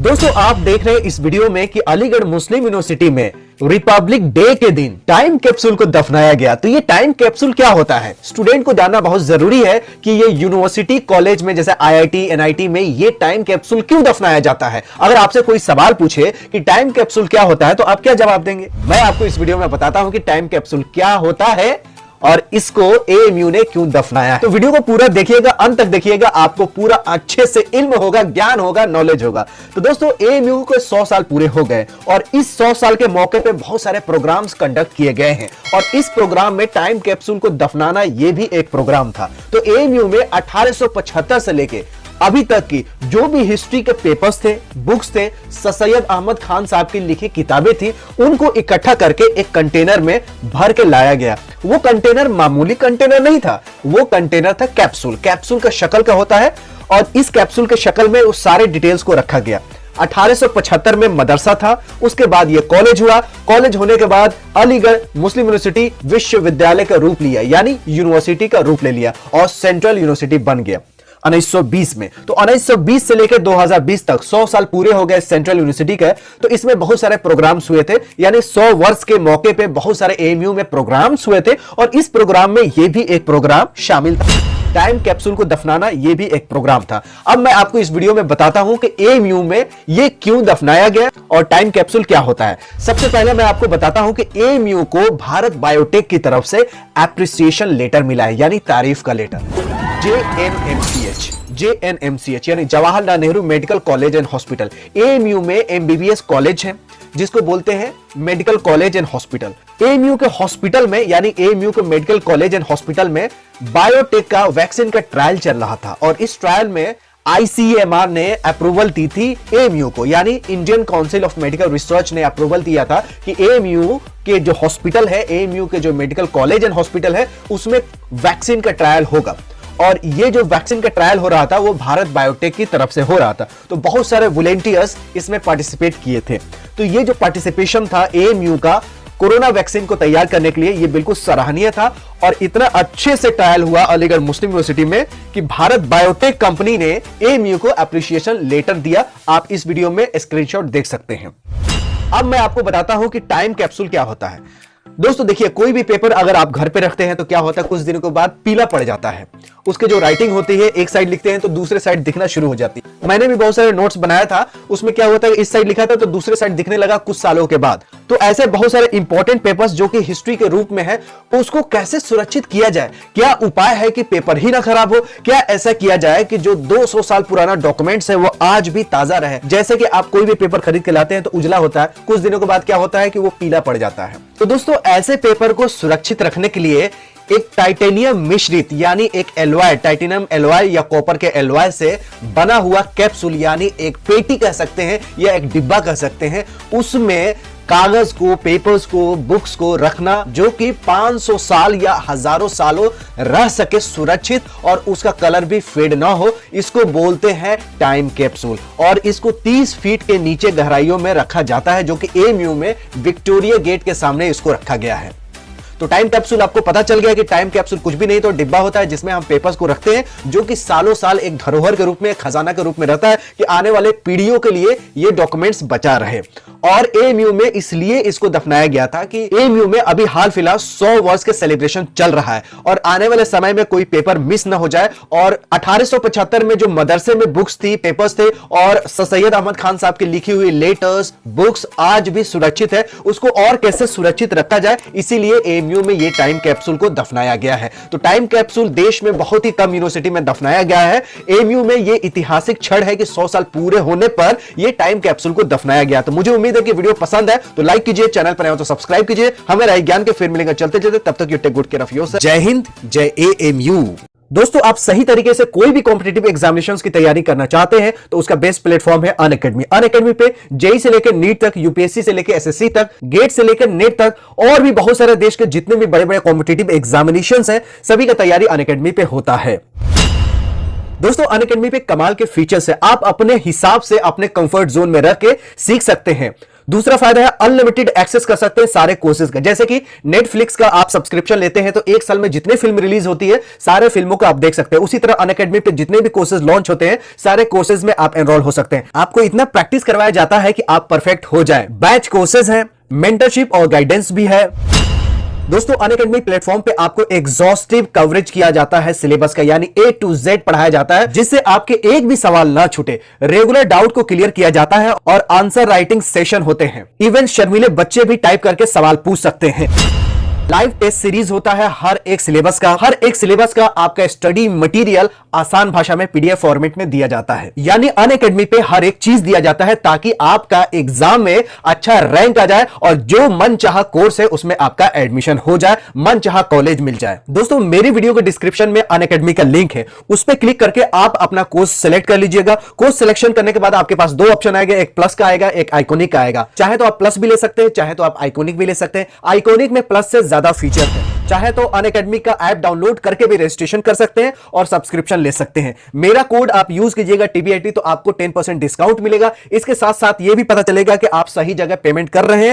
दोस्तों आप देख रहे हैं इस वीडियो में कि अलीगढ़ मुस्लिम यूनिवर्सिटी में रिपब्लिक डे के दिन टाइम कैप्सूल को दफनाया गया। तो ये टाइम कैप्सूल क्या होता है, स्टूडेंट को जानना बहुत जरूरी है कि ये यूनिवर्सिटी कॉलेज में जैसे आईआईटी एनआईटी में ये टाइम कैप्सूल क्यों दफनाया जाता है। अगर आपसे कोई सवाल पूछे कि टाइम कैप्सूल क्या होता है तो आप क्या जवाब देंगे। मैं आपको इस वीडियो में बताता हूं कि टाइम कैप्सूल क्या होता है और इसको एएमयू ने क्यों दफनाया है। तो वीडियो को पूरा देखिएगा, अंत तक देखिएगा, आपको पूरा अच्छे से इल्म होगा, ज्ञान होगा, नॉलेज होगा। तो दोस्तों एएमयू को 100 साल पूरे हो गए और इस 100 साल के मौके पे बहुत सारे प्रोग्राम्स कंडक्ट किए गए हैं और इस प्रोग्राम में टाइम कैप्सूल को दफनाना यह भी एक प्रोग्राम था। तो एएमयू में 1875 से लेके अभी तक की जो भी हिस्ट्री के पेपर्स थे, बुक्स थे, सैयद अहमद खान साहब की लिखी किताबें थी, उनको इकट्ठा करके एक कंटेनर में भर के लाया गया। वो कंटेनर मामूली कंटेनर नहीं था, वो कंटेनर था कैप्सूल। कैप्सूल का शक्ल का होता है और इस कैप्सूल के शक्ल में उस सारे डिटेल्स को रखा गया। 1875 में मदरसा था, उसके बाद ये कॉलेज हुआ। कॉलेज होने के बाद अलीगढ़ मुस्लिम यूनिवर्सिटी विश्वविद्यालय का रूप लिया, यानी यूनिवर्सिटी का रूप ले लिया और सेंट्रल यूनिवर्सिटी बन गया 1920 में। तो 1920 से लेकर 2020 तक 100 साल पूरे हो गए सेंट्रल यूनिवर्सिटी के। तो इसमें बहुत सारे प्रोग्राम्स हुए थे, यानी 100 वर्ष के मौके पे बहुत सारे एएमयू में प्रोग्राम्स हुए थे और इस प्रोग्राम में यह भी एक प्रोग्राम शामिल था। टाइम कैप्सूल को दफनाना यह भी एक प्रोग्राम था। अब मैं आपको इस वीडियो में बताता हूं कि एएमयू में यह क्यों दफनाया गया और टाइम कैप्सूल क्या होता है। सबसे पहले मैं आपको बताता हूं कि एएमयू को भारत बायोटेक की तरफ से एप्रिसिएशन लेटर मिला है, यानी तारीफ का लेटर। जेएनएमसीएच यानी Jawaharlal Nehru medical college and hospital. AMU में एमबीबीएस कॉलेज है जिसको बोलते हैं medical college and hospital. AMU के हॉस्पिटल में यानी एएमयू के मेडिकल कॉलेज एंड हॉस्पिटल में बायोटेक का वैक्सीन का ट्रायल चल रहा था और इस ट्रायल में आईसीएमआर ने अप्रूवल दी थी एएमयू को, यानी Indian council of medical research ने अप्रूवल दिया था कि एएमयू के जो हॉस्पिटल है, एएमयू के जो मेडिकल कॉलेज एंड हॉस्पिटल है, उसमें वैक्सीन का ट्रायल होगा। और ये जो वैक्सीन का ट्रायल हो रहा था वो भारत बायोटेक की तरफ से हो रहा था। तो बहुत सारे वॉलंटियर्स इसमें पार्टिसिपेट किए थे। तो ये जो पार्टिसिपेशन था एएमयू का कोरोना वैक्सीन को तैयार करने के लिए, ये बिल्कुल सराहनीय था और इतना अच्छे से ट्रायल हुआ अलीगढ़ मुस्लिम यूनिवर्सिटी में कि भारत बायोटेक कंपनी ने एएमयू को एप्रिसिएशन लेटर दिया। आप इस वीडियो में स्क्रीनशॉट देख सकते हैं। अब मैं आपको बताता हूं कि टाइम कैप्सूल क्या होता है। दोस्तों देखिए, कोई भी पेपर अगर आप घर पे रखते हैं तो क्या होता है, कुछ दिनों के बाद पीला पड़ जाता है। उसके जो राइटिंग होती है, एक साइड लिखते हैं तो दूसरे साइड दिखना शुरू हो जाती है। मैंने भी बहुत सारे नोट्स बनाया था, उसमें क्या होता है, इस साइड लिखा था तो दूसरे साइड दिखने लगा कुछ सालों के बाद। तो ऐसे बहुत सारे इंपॉर्टेंट पेपर्स जो कि हिस्ट्री के रूप में है, उसको कैसे सुरक्षित किया जाए। क्या उपाय है कि पेपर ही ना खराब हो? क्या ऐसा किया जाए कि जो 200 साल पुराना डॉक्यूमेंट्स है वो आज भी ताजा रहे। जैसे कि आप कोई भी पेपर खरीद के लाते हैं तो उजला होता है, कुछ दिनों के बाद क्या होता है कि वो पीला पड़ जाता है। तो दोस्तों ऐसे पेपर को सुरक्षित रखने के लिए एक टाइटेनियम मिश्रित यानी एक एलॉय, टाइटेनियम एलॉय या कॉपर के एलॉय से बना हुआ कैप्सूल, यानी एक पेटी कह सकते हैं या एक डिब्बा कह सकते हैं, उसमें कागज को, पेपर्स को, बुक्स को रखना जो कि 500 साल या हजारों सालों रह सके सुरक्षित और उसका कलर भी फेड ना हो, इसको बोलते हैं टाइम कैप्सूल। और इसको 30 फीट के नीचे गहराइयों में रखा जाता है, जो कि एएमयू में विक्टोरिया गेट के सामने इसको रखा गया है। तो टाइम कैप्सूल, आपको पता चल गया कि टाइम कैप्सूल कुछ भी नहीं तो डिब्बा होता है जिसमें हम पेपर्स को रखते हैं, जो कि सालों साल एक धरोहर के रूप में, एक खजाना के रूप में रहता है कि आने वाले पीढ़ियों के लिए ये डॉक्यूमेंट्स बचा रहे। और एएमयू में इसलिए इसको दफनाया गया था कि एएमयू में अभी हाल फिलहाल 100 वर्ष के सेलिब्रेशन चल रहा है और आने वाले समय में कोई पेपर मिस ना हो जाए। और 1875 में जो मदरसे में बुक्स थी, पेपर्स थे और सैयद अहमद खान साहब की लिखी हुई लेटर्स, बुक्स आज भी सुरक्षित है। उसको और कैसे सुरक्षित रखा जाए, इसीलिए एएमयू में ये टाइम कैप्सूल को दफनाया गया है। तो टाइम कैप्सूल देश में बहुत ही कम यूनिवर्सिटी में दफनाया गया है। एएमयू में ये ऐतिहासिक क्षण है कि 100 साल पूरे होने पर ये टाइम कैप्सूल को दफनाया गया। तो मुझे उम्मीद है कि वीडियो पसंद है तो लाइक कीजिए, चैनल पर आए हो तो सब्सक्राइब कीजिए। हमें रहे ज्ञान के, फिर मिलेंगे चलते चलते, तब तक you take good care of yourself. जय हिंद, जय एएमयू। दोस्तों आप सही तरीके से कोई भी कॉम्पिटिटिव एग्जामिनेशंस की तैयारी करना चाहते हैं तो उसका बेस्ट प्लेटफॉर्म है अनअकैडमी। अनअकैडमी पे जेई से लेकर नीट तक, यूपीएससी से लेकर एसएससी तक, गेट से लेकर नेट तक और भी बहुत सारे देश के जितने भी बड़े बड़े कॉम्पिटिटिव एग्जामिनेशंस हैं, सभी का तैयारी अनअकैडमी पे होता है। दोस्तों अनअकैडमी पे कमाल के फीचर्स है, आप अपने हिसाब से अपने कंफर्ट जोन में रह के सीख सकते हैं। दूसरा फायदा है अनलिमिटेड एक्सेस कर सकते हैं सारे कोर्सेज का। जैसे कि नेटफ्लिक्स का आप सब्सक्रिप्शन लेते हैं तो एक साल में जितने फिल्म रिलीज होती है सारे फिल्मों को आप देख सकते हैं। उसी तरह अनअकैडमी पे जितने भी कोर्सेज लॉन्च होते हैं सारे कोर्सेज में आप एनरोल हो सकते हैं। आपको इतना प्रैक्टिस करवाया जाता है कि आप परफेक्ट हो जाए। बैच कोर्सेज हैं, मेंटरशिप और गाइडेंस भी है। दोस्तों अनअकैडमी प्लेटफॉर्म पे आपको एग्जॉस्टिव कवरेज किया जाता है सिलेबस का, यानी A to Z पढ़ाया जाता है जिससे आपके एक भी सवाल ना छूटे। रेगुलर डाउट को क्लियर किया जाता है और आंसर राइटिंग सेशन होते हैं। इवन शर्मीले बच्चे भी टाइप करके सवाल पूछ सकते हैं। लाइव टेस्ट सीरीज होता है हर एक सिलेबस का आपका स्टडी मटेरियल आसान भाषा में PDF फॉर्मेट में दिया जाता है। यानी अनअकैडमी पे हर एक चीज दिया जाता है ताकि आपका एग्जाम में अच्छा रैंक आ जाए और जो मन चाहा कोर्स है उसमें आपका एडमिशन हो जाए, मन चाहा कॉलेज मिल जाए। दोस्तों मेरी वीडियो के डिस्क्रिप्शन में अनअकैडमी का लिंक है, उस पर क्लिक करके आप अपना कोर्स सेलेक्ट कर लीजिएगा। कोर्स सिलेक्शन करने के बाद आपके पास दो ऑप्शन आएगा, एक प्लस का आएगा, एक आइकॉनिक का आएगा। चाहे तो आप प्लस भी ले सकते हैं, चाहे तो आप आइकॉनिक भी ले सकते हैं। आइकॉनिक में प्लस से ज्यादा फीचर है। चाहे तो अनअकैडमी का ऐप डाउनलोड करके भी रजिस्ट्रेशन कर सकते हैं और सब्सक्रिप्शन ले सकते हैं। मेरा कोड आप यूज कीजिएगा TBIT तो आपको 10% डिस्काउंट मिलेगा। इसके साथ साथ यह भी पता चलेगा कि आप सही जगह पेमेंट कर रहे हैं।